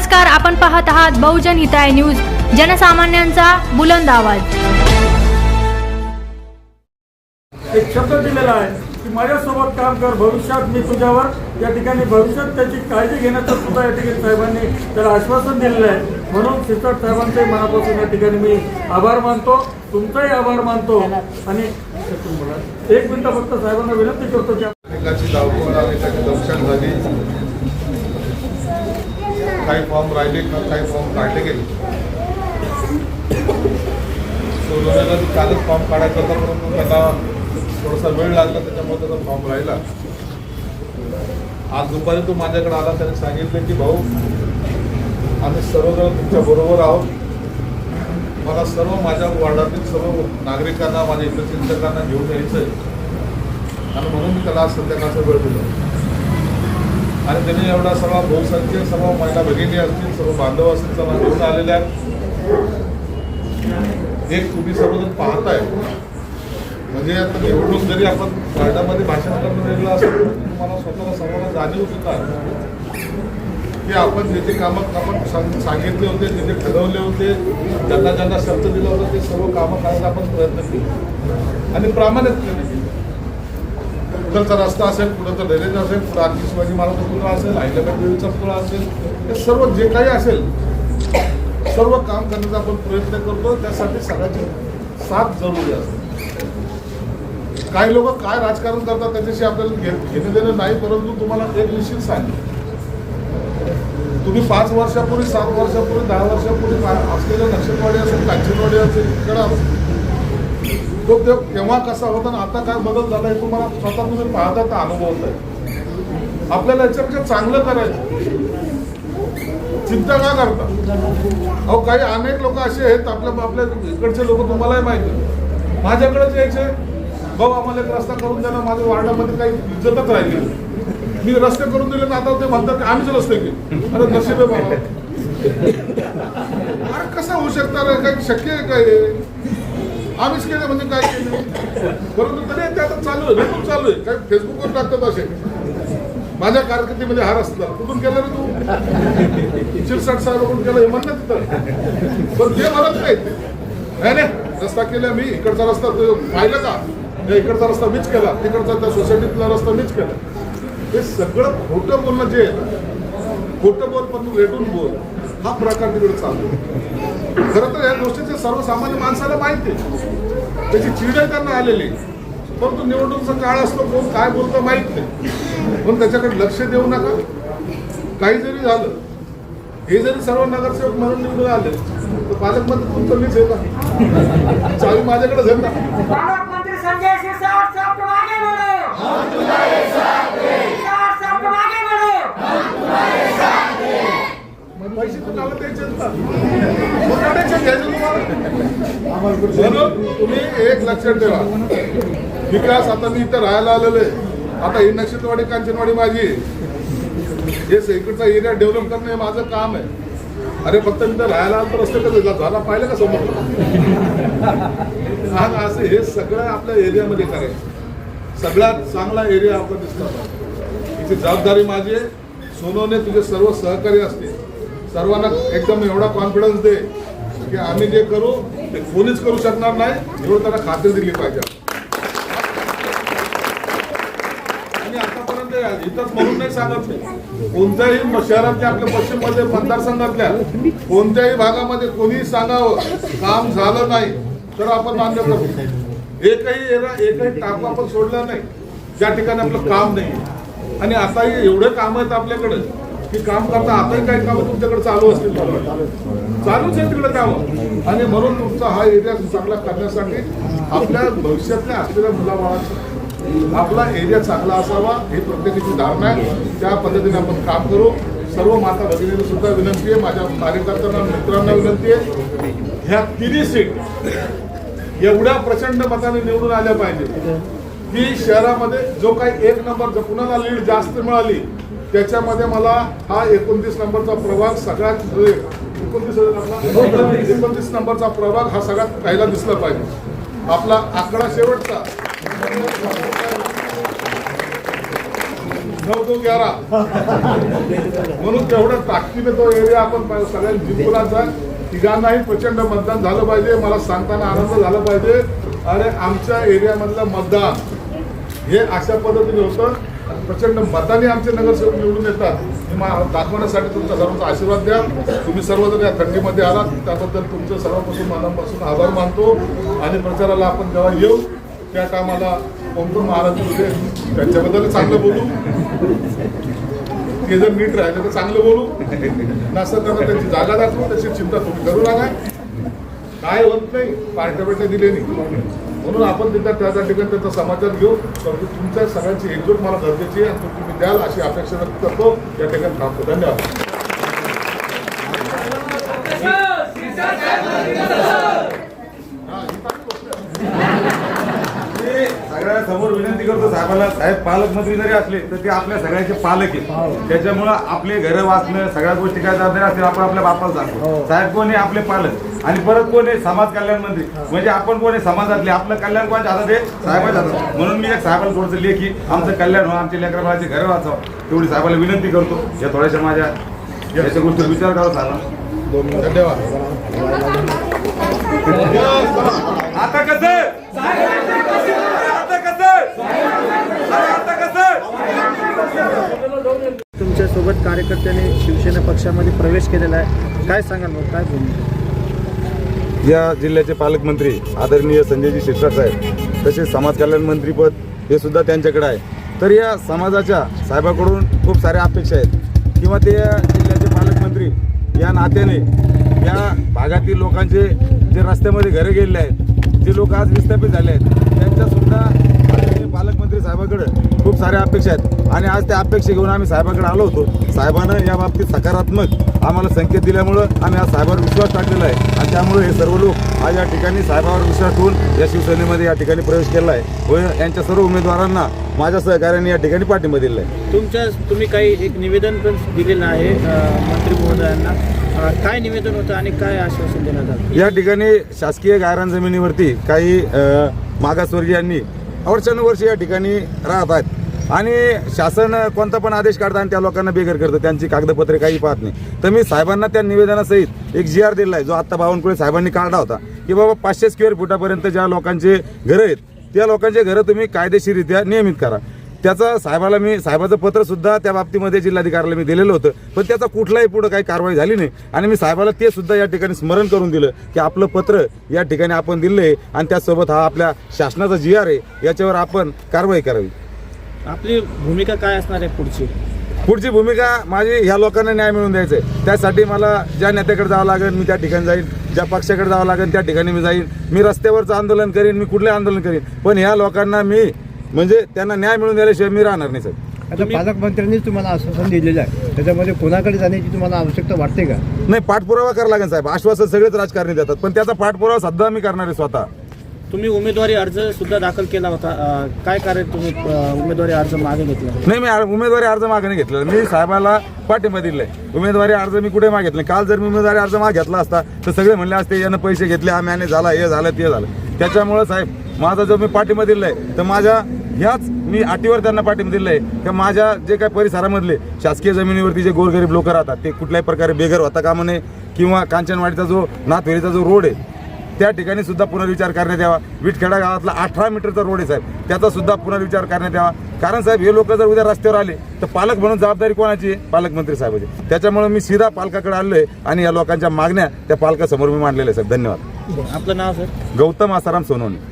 नमस्कार, आपण पाहत आहात बहुजन हिताय न्यूज, जनसामान्यांचा बुलंद आवाज। एक शब्द दिलेला आहे की माझ्यासोबत काम कर, भविष्यात मी तुझ्यावर या ठिकाणी भविष्यात त्याची काळजी घेण्याचं सुद्धा या ठिकाणी साहेबांनी त्याला आश्वासन दिलेलं आहे। म्हणून शिरसाट साहेबांचे मनापासून या ठिकाणी मी आभार मानतो, तुमचाही आभार मानतो। आणि एक मिनिट फक्त साहेबांना विनंती करतो की एकाची धावपळ एकाची दर्शन झाली, काही फॉर्म राहिले का काही फॉर्म काढले गेले। सोडवण्याला कालच फॉर्म काढायचा होता, परंतु त्याला थोडासा वेळ लागला, त्याच्यामुळे त्याचा फॉर्म राहिला। आज दुपारी तो माझ्याकडे आला, त्याने सांगितलं की भाऊ आम्ही सर्वजण तुमच्या बरोबर आहोत, मला सर्व माझ्या वार्डातील सर्व नागरिकांना माझ्या इतर चिंतकांना घेऊन यायचं आहे आणि म्हणून मी त्याला आज संध्याकाळचा वेळ दिला। आणि त्यांनी एवढा सर्व बहुसंख्य सर्व महिला भगिनी असतील, सर्व बांधव असतील, सर्व घेऊन आलेल्या आहेत। एक तुम्ही सर्वजण पाहताय, म्हणजे आता निवडणूक जरी आपण वार्डामध्ये भाषण करणं वेगळं असेल तर तुम्हाला स्वतःला सर्वांना जाणीव होता की आपण जे जे कामं आपण सांगितले होते, जे जे ठरवले होते, ज्यांना ज्यांना शब्द दिला होता ते सर्व कामं करायला आपण प्रयत्न केले आणि प्रामाणिकपणे केले। कुठलचा रस्ता असेल, कुठं तर ड्रेनेज असेल, कुठं आणखी शिवाजी महाराज पुतळा असेल, अहिल्याबाई देवीचा पुतळा असेल, हे सर्व जे काही असेल सर्व काम करण्याचा आपण प्रयत्न करतो। त्यासाठी सगळ्याची साथ जरुरी असते। काही लोक काय राजकारण करतात त्याच्याशी आपल्याला घेणं देणं नाही, परंतु तुम्हाला एक निश्चित सांगेल, तुम्ही 5 वर्षापूर्वी 7 वर्षापूर्वी 10 वर्षापूर्वी असलेलं नक्षलवाडी असेल, कांचनवाडी असेल, इकडं तो तेव्हा कसा होता आणि आता काय बदल झाला हे तुम्हाला स्वतः तुम्ही पाहता तर अनुभवत आहे। आपल्याला याच्यापेक्षा चांगलं करायचं, चिंता का करता? अहो काही अनेक लोक असे आहेत, आपल्या इकडचे लोक तुम्हालाही माहिती, माझ्याकडेच यायचे, भाऊ आम्हाला एक रस्ता करून द्या ना, माझ्या वार्डामध्ये काही इज्जतच राहिली, मी रस्ते करून दिले ना, आता ते म्हणतात की आम्हीच रस्ते केले। अरे नशीब आहे बाबा, अरे कसं होऊ शकतं? काही शक्य आहे काय? आम्हीच केलं म्हणजे काय केलं? परंतु तरी ते आता चालू आहे, भेटून चालू आहे, काही फेसबुकवर टाकतात असे, माझ्या कारकिर्दीमध्ये हा रस्ता कुठून केलं रे तू? शिरसाट साहेबांकडून केलं हे म्हणत तर, पण ते म्हणत नाही रस्ता केला मी, इकडचा रस्ता पाहिलं का? इकडचा रस्ता मीच केला, तिकडचा त्या सोसायटीतला रस्ता मीच केला। हे सगळं खोटं बोलणं जे आहे, खोटं बोल पण रेटून बोल, हा प्रकार तिकडे चालू आहे। खरं तर या गोष्टीचे सर्वसामान्य माणसाला माहिती आहे, त्याची चिडही त्यांना आलेली, परंतु निवडणुकीचा काळ असतो, कोण काय बोलतं माहीत नाही, पण त्याच्याकडे लक्ष देऊ नका। काही जरी झालं, हे जरी सर्व नगरसेवक म्हणून निवडून आले तर पालकमंत्री तुमचं मीच आहे का? चावी माझ्याकडे झाली ना। पैसे तुम्हाला द्यायचे म्हणून तुम्ही एक लक्षात ठेवा, विकास आता मी इथं राहायला आलेलो आहे, आता ही नक्षलवाडी कांचनवाडी माझी, हे इकडचा एरिया डेव्हलप करणं हे माझं काम आहे। अरे फक्त मी तर राहायला आलो तर रस्ते कसं झाला पाहिलं का समोर? असं हे सगळं आपल्या एरियामध्ये करायचं, सगळ्यात चांगला एरिया आपला दिसला, इथे जबाबदारी माझी आहे। सोनवणे तुझे सर्व सहकारी असतील, सर्वांना एकदम एवढा कॉन्फिडन्स दे की आम्ही जे करू ते कोणीच करू शकणार नाही, एवढं त्यांना खात्री दिली पाहिजे। आणि आतापर्यंत इथंच म्हणून नाही सांगत नाही, कोणत्याही शहरातल्या आपल्या पश्चिम मध्ये मतदारसंघातल्या कोणत्याही भागामध्ये कोणीही सांगावं काम झालं नाही तर आपण मान्य करू। एकही टाकू आपण सोडलं नाही ज्या ठिकाणी आपलं काम नाही। आणि आताही एवढे काम आहेत आपल्याकडे की काम करता आताही काही कामं तुमच्याकडे चालू असतील, चालूच आहे तिकडे कामं। आणि म्हणून तुमचा हा एरिया चांगला करण्यासाठी आपल्या भविष्यातल्या असलेल्या मुलाबाळांचा आपला एरिया चांगला असावा ही प्रत्येकाची धारणा आहे। त्या पद्धतीने आपण काम करू। सर्व माता भगिनींना सुद्धा विनंती आहे, माझ्या कार्यकर्त्यांना मित्रांना विनंती आहे, ह्या 3 सीट एवढ्या प्रचंड मताने निवडून आल्या पाहिजे की शहरामध्ये जो काही 1 नंबर जर कुणाला लीड जास्त मिळाली त्याच्यामध्ये मला हा 29 नंबरचा प्रभाग सगळ्यात 29 नंबरचा प्रभाग हा सगळ्यात पहिला दिसला पाहिजे। आपला आकडा शेवटचा 9 2 11 म्हणून तेवढं ताकदीने तो एरिया आपण सगळ्यांनी जिंकूलाचा. तिघांनाही प्रचंड मतदान झालं पाहिजे. मला सांगताना आनंद झाला पाहिजे. आणि आमच्या एरियामधलं मतदान हे अशा पद्धतीने होतं. प्रचंड मताने आमचे नगरसेवक निवडून येतात. दाखवण्यासाठी तुमचा सर्वांचा आशीर्वाद द्या. तुम्ही सर्वजण या थंडीमध्ये आलात त्याबद्दल तुमचं सर्वांपासून मनापासून आभार मानतो. आणि प्रचाराला आपण जेव्हा येऊ त्या कामाला कोणतं महाराज होते त्यांच्याबद्दल चांगलं बोलू. ते जर नीट राहिले तर चांगलं बोलू. नसतं त्यांना त्यांची जागा दाखवू. त्याची चिंता तुम्ही करू नका. काय होत नाही, पार्ट्या दिले नाही म्हणून आपण तिथं त्या ठिकाणी त्याचा समाचार घेऊ. परंतु तुमच्या सगळ्यांची एकजूट मला गरजेची आहे. तुम्ही द्याल अशी अपेक्षा व्यक्त करतो. या ठिकाणी थांबतो. धन्यवाद. सगळ्या समोर विनंती करतो साहेबाला, साहेब पालकमंत्री जरी असले तर ते आपल्या सगळ्यांचे पालक आहेत. त्याच्यामुळं आपले घर वाचणं सगळ्या गोष्टी काय जबाबदारी असतील आपण आपल्या बापाला सांगतो. साहेब कोण आहे? आपले पालक. आणि परत कोण आहे? समाज कल्याण मंत्री. म्हणजे आपण कोण आहे? समाजातले. आपलं कल्याण कोणाच्या हातात आहे? साहेबाच्या हातात. म्हणून मी एक साहेबाला थोडंसं लेखी आमचं कल्याण व्हा, आमच्या लेकराबाळाचे घर वाचावं तेवढी साहेबाला विनंती करतो. या थोड्याशा माझ्या याच्या गोष्टी विचार करावा साहेब. धन्यवाद. आता कसं तुमच्या सोबत कार्यकर्त्यांनी शिवसेना पक्षामध्ये प्रवेश केलेला आहे. काय सांगाल मग, काय भूमिका? या जिल्ह्याचे पालकमंत्री आदरणीय संजयजी शिरसाट साहेब तसेच समाज कल्याण मंत्रीपद हे सुद्धा त्यांच्याकडे आहे. तर या समाजाच्या साहेबाकडून खूप साऱ्या अपेक्षा आहेत किंवा ते या जिल्ह्याचे पालकमंत्री या नात्याने या भागातील लोकांचे जे रस्त्यामध्ये घरे गेलेले आहेत, जे लोक आज विस्थापित झाले आहेत, त्यांच्यासुद्धा आदरणीय पालकमंत्री साहेबाकडे खूप साऱ्या अपेक्षा आहेत. आणि आज त्या अपेक्षा घेऊन आम्ही साहेबाकडे आलो होतो. साहेबानं या बाबतीत सकारात्मक आम्हाला संकेत दिल्यामुळं आम्ही आज साहेबावर विश्वास टाकलेला आहे. आणि त्यामुळे हे सर्व लोक आज या ठिकाणी साहेबावर विश्वास ठेवून या शिवसेनेमध्ये या ठिकाणी प्रवेश केला आहे व यांच्या सर्व उमेदवारांना माझ्या सहकार्याने या ठिकाणी पाठिंबा दिला आहे. तुम्ही काही एक निवेदन पण दिलेलं आहे मंत्री महोदयांना. काय निवेदन होतं आणि काय आश्वासन देण्यात आलं? या ठिकाणी शासकीय गायरान जमिनीवरती काही मागासवर्गीयांनी वर्षानुवर्षे या ठिकाणी राहत आहेत आणि शासन कोणता पण आदेश काढतं आणि त्या लोकांना बेघर करतं. त्यांची कागदपत्रे काही पाहत नाही. तर मी साहेबांना त्या निवेदनासहित एक GR दिला आहे जो आत्ता बावनकुळे साहेबांनी काढला होता की बाबा 500 स्क्वेअर फुटापर्यंत ज्या लोकांचे घरं आहेत त्या लोकांचे घरं तुम्ही कायदेशीररित्या नियमित करा. त्याचा साहेबाला मी साहेबाचं पत्र सुद्धा त्या बाबतीमध्ये जिल्हाधिकाऱ्याला मी दिलेलं होतं. पण त्याचा कुठलाही पुढं काही कारवाई झाली नाही. आणि मी साहेबाला ते सुद्धा या ठिकाणी स्मरण करून दिलं की आपलं पत्र या ठिकाणी आपण दिलं आहे आणि त्याचसोबत हा आपल्या शासनाचा GR आहे, याच्यावर आपण कारवाई करावी. आपली भूमिका काय असणार आहे पुढची भूमिका माझी ह्या लोकांना न्याय मिळवून द्यायचा आहे. त्यासाठी मला ज्या नेत्याकडे जावं लागेल मी त्या ठिकाणी जाईन, ज्या पक्षाकडे जावं लागेल त्या ठिकाणी मी जाईन. मी रस्त्यावरचं आंदोलन करीन, मी कुठले आंदोलन करीन, पण ह्या लोकांना मी म्हणजे त्यांना न्याय मिळवून द्यायल्याशिवाय मी राहणार नाही. साहेब आता पालकमंत्र्यांनीच तुम्हाला आश्वासन दिलेलं आहे, त्याच्यामध्ये कोणाकडे जाण्याची तुम्हाला आवश्यकता वाटते का? नाही, पाठपुरावा करावा लागेल साहेब. आश्वासन सगळेच राजकारणी देतात पण त्याचा पाठपुरावा सध्या मी करणार आहे स्वतः. तुम्ही उमेदवारी अर्ज सुद्धा दाखल केला होता. काय कारण तुम्ही उमेदवारी अर्ज मागे घेतला? नाही, मी उमेदवारी अर्ज मागे नाही घेतला. मी साहेबाला पाठिंबा दिलाय. उमेदवारी अर्ज मी कुठे मागे घेतला? काल जर मी उमेदवारी अर्ज मागे घेतला असता तर सगळे म्हणले असते यानं पैसे घेतले, आम्ही याने झाला, हे झालं ते झालं. त्याच्यामुळे साहेब माझा जो मी पाठिंबा दिलाय तर माझ्या ह्याच मी अटीवर त्यांना पाठिंबा दिलाय की माझ्या जे काही परिसरामधले शासकीय जमिनीवरती जे गोरगरीब लोक राहतात ते कुठल्याही प्रकारे बेघर होता कामा नये किंवा कांचनवाडीचा जो नाथवेलीचा जो रोड आहे त्या ठिकाणी सुद्धा पुनर्विचार करण्यात यावा. विटखेडा गावातला 18 मीटरचा रोड आहे साहेब, त्याचा सुद्धा पुनर्विचार करण्यात यावा. कारण साहेब हे लोक जर उद्या रस्त्यावर आले तर पालक म्हणून जबाबदारी कोणाची आहे? पालकमंत्री साहेबाची. त्याच्यामुळे मी सीधा पालकाकडे आलोय आणि या लोकांच्या मागण्या त्या पालकासमोर मी मांडलेल्या आहेत. साहेब धन्यवाद. आपलं नाव सर? गौतम आसाराम सोनवणे.